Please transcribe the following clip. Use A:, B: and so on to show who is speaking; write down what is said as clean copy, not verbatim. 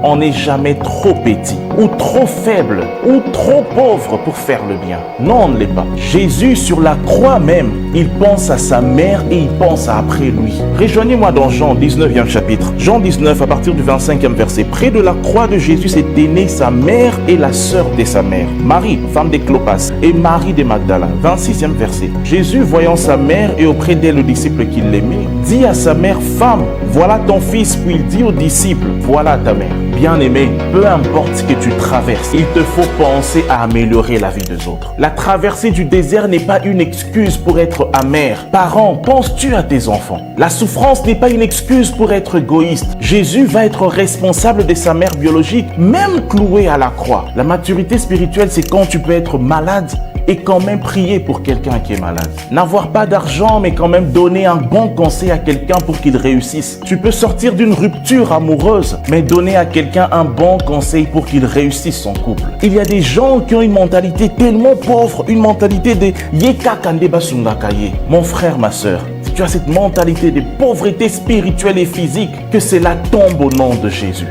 A: On n'est jamais trop petit, ou trop faible, ou trop pauvre pour faire le bien. Non, on ne l'est pas. Jésus, sur la croix même, il pense à sa mère et il pense à après lui. Rejoignez-moi dans Jean 19e chapitre. Jean 19, à partir du 25e verset. Près de la croix de Jésus s'était née sa mère et la sœur de sa mère, Marie, femme de Clopas, et Marie de Magdala. 26e verset. Jésus, voyant sa mère et auprès d'elle le disciple qu'il aimait, dit à sa mère, « Femme, voilà ton fils. » Puis il dit au disciple, « Voilà ta mère. » Bien-aimé, peu importe ce que tu traverses, il te faut penser à améliorer la vie des autres. La traversée du désert n'est pas une excuse pour être amer. Parents, penses-tu à tes enfants? La souffrance n'est pas une excuse pour être égoïste. Jésus va être responsable de sa mère biologique, même clouée à la croix. La maturité spirituelle, c'est quand tu peux être malade et quand même prier pour quelqu'un qui est malade. N'avoir pas d'argent, mais quand même donner un bon conseil à quelqu'un pour qu'il réussisse. Tu peux sortir d'une rupture amoureuse, mais donner à quelqu'un un bon conseil pour qu'il réussisse son couple. Il y a des gens qui ont une mentalité tellement pauvre, une mentalité de yeka kande basungakaye. Mon frère, ma soeur, si tu as cette mentalité de pauvreté spirituelle et physique, que cela tombe au nom de Jésus.